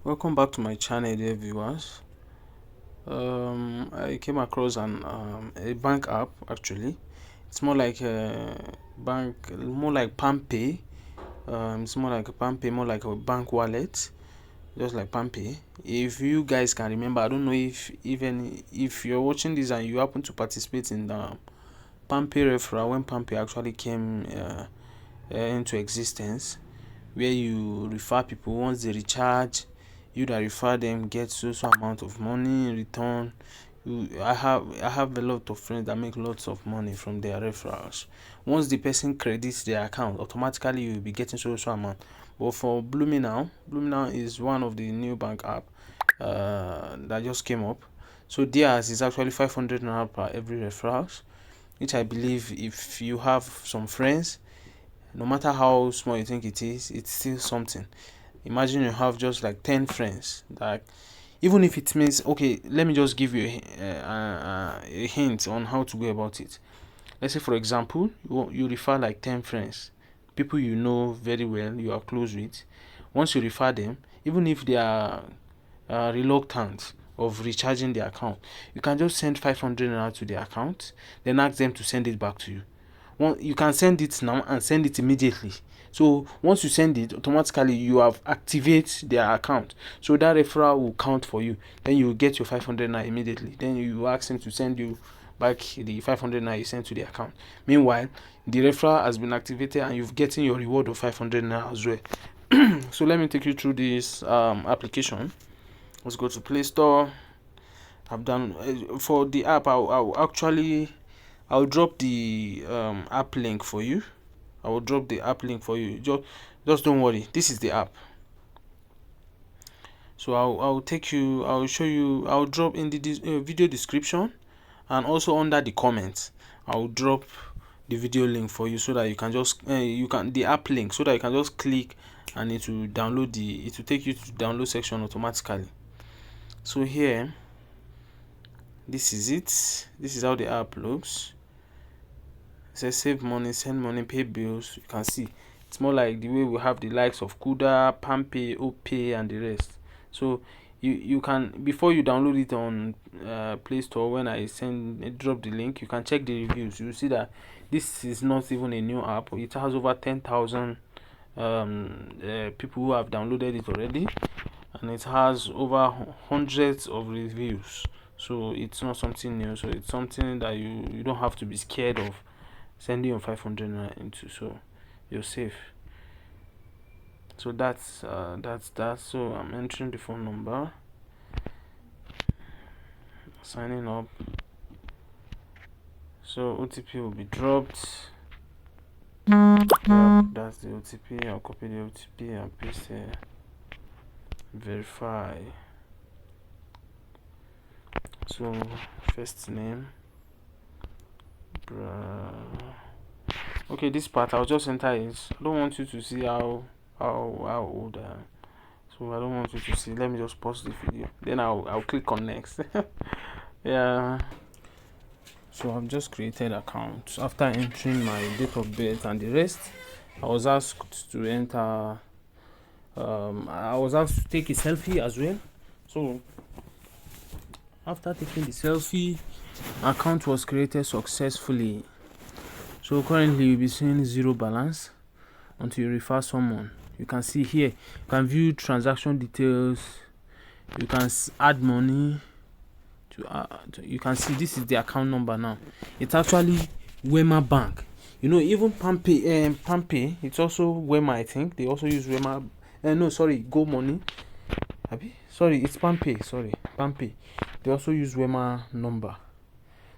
Welcome back to my channel, dear viewers. I came across a bank app. Actually, it's more like a bank, more like PalmPay. It's more like a PalmPay, more like a bank wallet, just like PalmPay. If you guys can remember, I don't know if you're watching this and you happen to participate in the PalmPay referral when PalmPay actually came into existence, where you refer people. Once they recharge, you that refer them get so amount of money in return. I have a lot of friends that make lots of money from their referrals. Once the person credits their account, automatically you will be getting so amount. But for Blooming Now is one of the new bank app that just came up. So theirs is actually 500 naira per every referrals, which I believe if you have some friends, no matter how small you think it is, it's still something. Imagine you have just like 10 friends that, even if it means, okay, let me just give you a hint on how to go about it. Let's say, for example, you refer like 10 friends, people you know very well, you are close with. Once you refer them, even if they are reluctant of recharging their account, you can just send 500 naira to their account, then ask them to send it back to you. You can send it now and send it immediately. So once you send it, automatically you have activate their account, so that referral will count for you. Then you will get your 500 naira immediately. Then you ask him to send you back the 500 naira you sent to the account. Meanwhile, the referral has been activated and you've getting your reward of 500 naira as well. So let me take you through this application. Let's go to Play Store. I've done for the app. I'll drop the app link for you. I will drop the app link for you. Just don't worry. This is the app. So I'll show you. I'll drop in the video description, and also under the comments I'll drop the video link for you, so that you can just the app link, so that you can just click and it will take you to the download section automatically. So here, this is it. This is how the app looks. It says save money, send money, pay bills. You can see it's more like the way we have the likes of Kuda, PalmPay, OPay, and the rest. So you can, before you download it on Play Store, when I drop the link, you can check the reviews. You see that this is not even a new app. It has over 10,000 people who have downloaded it already, and it has over hundreds of reviews. So it's not something new. So it's something that you don't have to be scared of sending your 500 naira into, so you're safe. So that's that. So I'm entering the phone number, signing up. So OTP will be dropped. That's the OTP. I'll copy the OTP and paste it. Verify. So first name, okay, this part I'll just enter it. I don't want you to see how old I am, so I don't want you to see. Let me just pause the video, then I'll click on next. Yeah, so I've just created account. After entering my date of birth and the rest, I was asked to enter I was asked to take a selfie as well. So after taking the selfie, account was created successfully. So currently you'll be seeing zero balance until you refer someone. You can see here, you can view transaction details, you can add money you can see this is the account number. Now it's actually Wema Bank. Even PalmPay, it's also Wema. I think they also use Wema. No, sorry, Go Money. Sorry, it's PalmPay. They also use Wema number.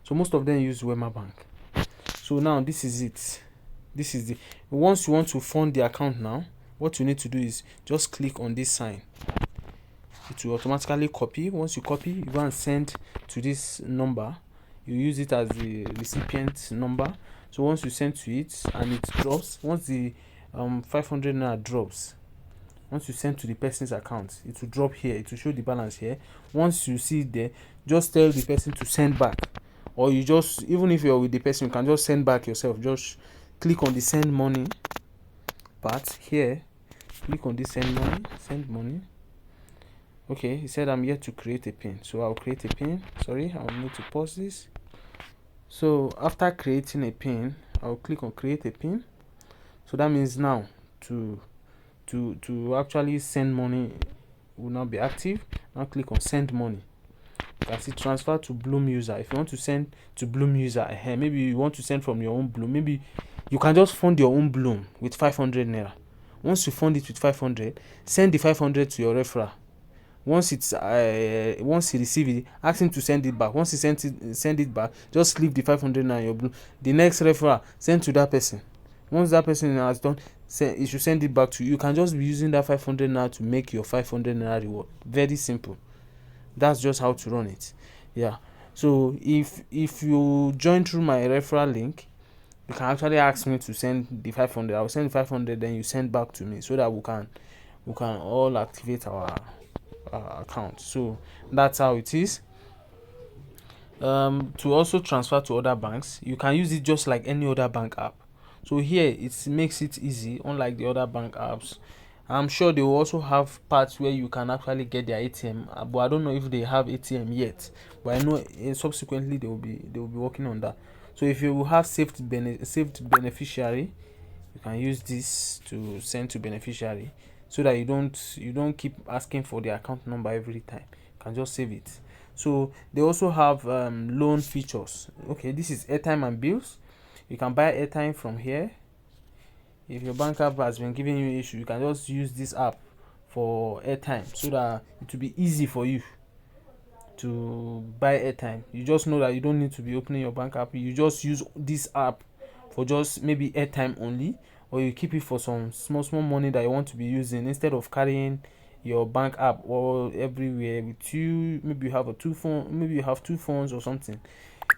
So most of them use Wema Bank. So now this is it. This is the once you want to fund the account now, what you need to do is just click on this sign. It will automatically copy. Once you copy, you go and send to this number. You use it as the recipient number. So once you send to it and it drops, once the 500 naira drops, once you send to the person's account, it will drop here. It will show the balance here. Once you see it there, just tell the person to send back, or you just, even if you're with the person, you can just send back yourself. Just click on the send money part here. Click on this send money. Okay, he said I'm yet to create a pin, so I'll create a pin. Sorry, I'll need to pause this. So after creating a pin, I'll click on create a pin. So that means now to actually send money will now be active. Now click on send money. You can see transfer to Bloom user. If you want to send to Bloom user, maybe you want to send from your own Bloom, maybe you can just fund your own Bloom with 500 naira. Once you fund it with 500, send the 500 to your referral. Once he receive it, ask him to send it back. Once he send it back, just leave the 500 naira in your Bloom. The next referral, send to that person. Once that person has done, he should send it back to you. You can just be using that 500 naira to make your 500 naira reward. Very simple. That's just how to run it. Yeah. So if you join through my referral link, you can actually ask me to send the 500. I will send the 500, then you send back to me, so that we can all activate our account. So that's how it is. To also transfer to other banks, you can use it just like any other bank app. So here it makes it easy, unlike the other bank apps. I'm sure they will also have parts where you can actually get their ATM, but I don't know if they have ATM yet. But I know subsequently they will be working on that. So if you have saved beneficiary, you can use this to send to beneficiary, so that you don't keep asking for the account number every time. You can just save it. So they also have loan features. Okay, this is airtime and bills. You can buy airtime from here. If your bank app has been giving you issue, you can just use this app for airtime, so that it will be easy for you to buy airtime. You just know that you don't need to be opening your bank app. You just use this app for just maybe airtime only, or you keep it for some small money that you want to be using, instead of carrying your bank app all everywhere with you. Maybe you have two phones or something.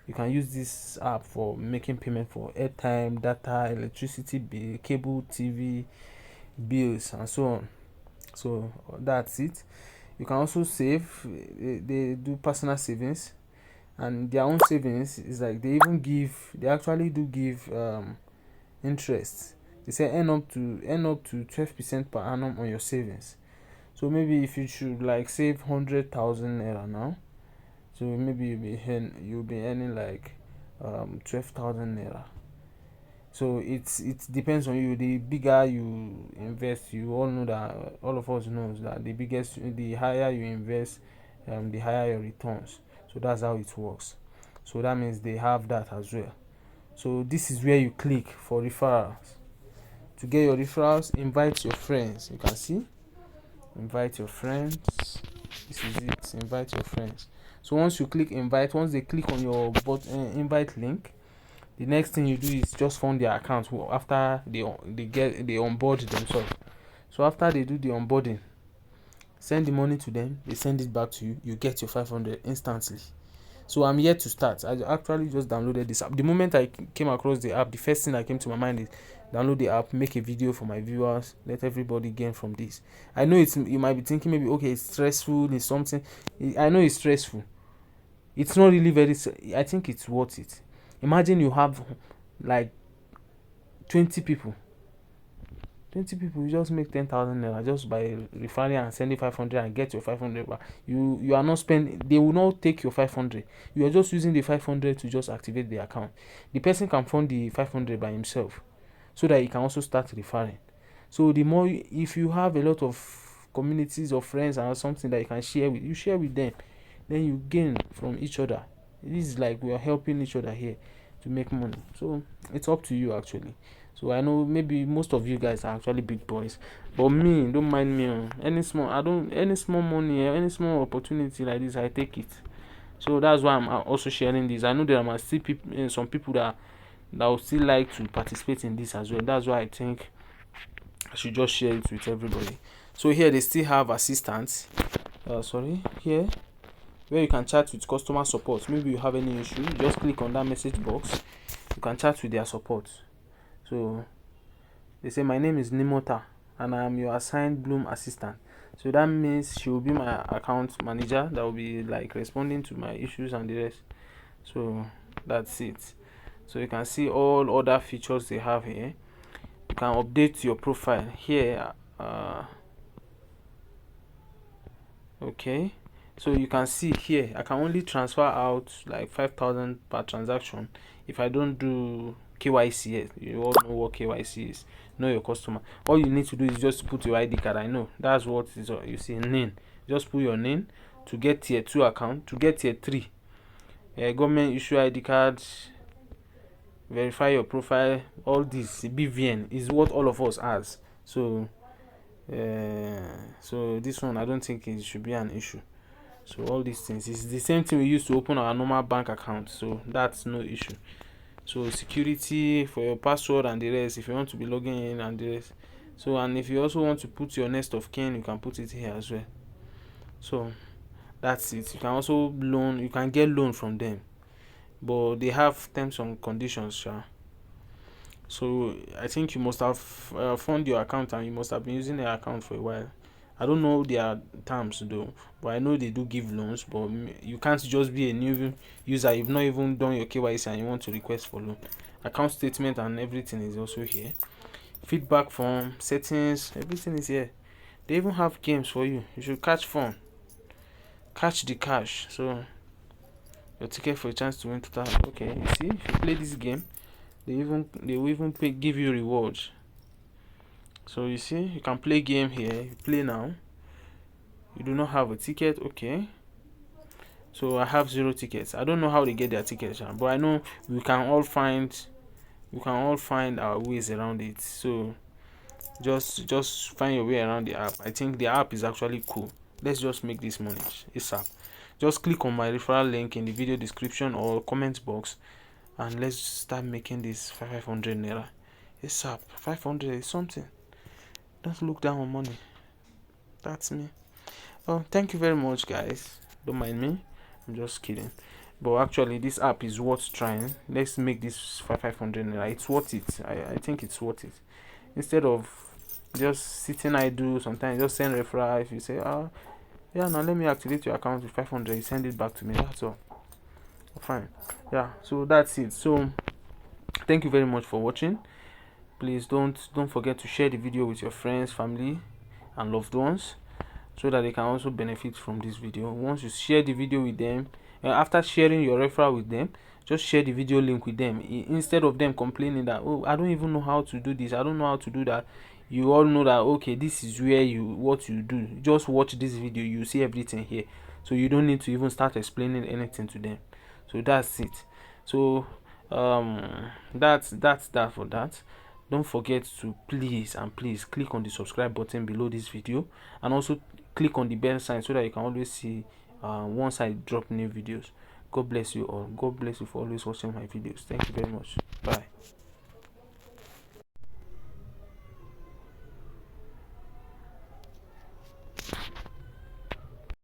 You can use this app for making payment for airtime, data, electricity bill, cable TV bills, and so on. So that's it. You can also save. They do personal savings, and their own savings is like they actually do give interest. They say earn up to 12% per annum on your savings. So maybe if you should like save 100,000 naira now, so maybe you'll be earning like 12,000 naira. So it depends on you. The bigger you invest, you all know that, all of us knows that the higher you invest, the higher your returns. So that's how it works. So that means they have that as well. So this is where you click for referrals. To get your referrals, invite your friends. You can see, invite your friends. This is it. Invite your friends. So once you click invite, once they click on your invite link, the next thing you do is just fund their account after they onboard themselves. So after they do the onboarding, send the money to them, they send it back to you, you get your 500 instantly. So I'm yet to start. I actually just downloaded this app. The moment I came across the app, the first thing that came to my mind is download the app, make a video for my viewers, let everybody gain from this. I know you might be thinking maybe, okay, it's stressful, it's something. I know it's stressful. It's not really I think it's worth it. Imagine you have like 20 people. 20 people, you just make 10,000 naira just by referring and sending 500 and get your 500 back. You are not spending, they will not take your 500. You are just using the 500 to just activate the account. The person can fund the 500 by himself, so that he can also start referring. So the more, if you have a lot of communities or friends and something that you can share with, you share with them, then you gain from each other. This is like we are helping each other here to make money. So it's up to you actually. So I know maybe most of you guys are actually big boys, but me, don't mind me. Any small money, any small opportunity like this, I take it. So that's why I'm also sharing this. I know there are still some people that would still like to participate in this as well. That's why I think I should just share it with everybody. So here they still have assistants. Here where you can chat with customer support. Maybe you have any issue, you just click on that message box. You can chat with their support. So they say, my name is Nimota and I am your assigned Bloom assistant. So that means she will be my account manager that will be like responding to my issues and the rest. So that's it. So you can see all other features they have here. You can update your profile here. Okay, so you can see here I can only transfer out like 5,000 per transaction if I don't do KYC yet. You all know what KYC is. Know your customer. All you need to do is just put your ID card. I know that's what is you see name. Just put your name to get tier 2 account, to get tier 3 government issue ID cards, verify your profile. All this BVN is what all of us has. So so this one I don't think it should be an issue. So all these things is the same thing we use to open our normal bank account, so that's no issue. So security for your password and the rest, if you want to be logging in and the rest. So, and if you also want to put your next of kin, you can put it here as well. So that's it. You can also loan, you can get loan from them, but they have terms and conditions, sure. So I think you must have found your account and you must have been using their account for a while. I don't know their terms though, but I know they do give loans. But you can't just be a new user. You've not even done your KYC and you want to request for loan. Account statement and everything is also here. Feedback form, settings, everything is here. They even have games for you. You should catch fun, catch the cash. So your ticket for a chance to win total. Okay, you see, if you play this game, they will even give you rewards. So you see, you can play game here. You play now. You do not have a ticket. Okay, so I have 0 tickets. I don't know how they get their tickets, but I know we can all find our ways around it. So just find your way around the app. I think the app is actually cool. Let's just make this money ASAP. Just click on my referral link in the video description or comment box, and let's start making this 500 naira ASAP. 500 is something. Don't look down on money. That's me. Oh, thank you very much, guys. Don't mind me. I'm just kidding. But actually, this app is worth trying. Let's make this 500 naira. It's worth it. I think it's worth it. Instead of just sitting idle, sometimes just send referral. If you say, yeah, now let me activate your account with 500, you send it back to me. That's all. Fine. Yeah. So that's it. So thank you very much for watching. Please don't forget to share the video with your friends, family, and loved ones, so that they can also benefit from this video. Once you share the video with them, after sharing your referral with them, just share the video link with them. Instead of them complaining that, oh, I don't even know how to do this, I don't know how to do that, you all know that, okay, this is where what you do. Just watch this video, you see everything here, so you don't need to even start explaining anything to them. So that's it. So that's that for that. Don't forget to please click on the subscribe button below this video, and also click on the bell sign so that you can always see once I drop new videos. God bless you all. God bless you for always watching my videos. Thank you very much. Bye.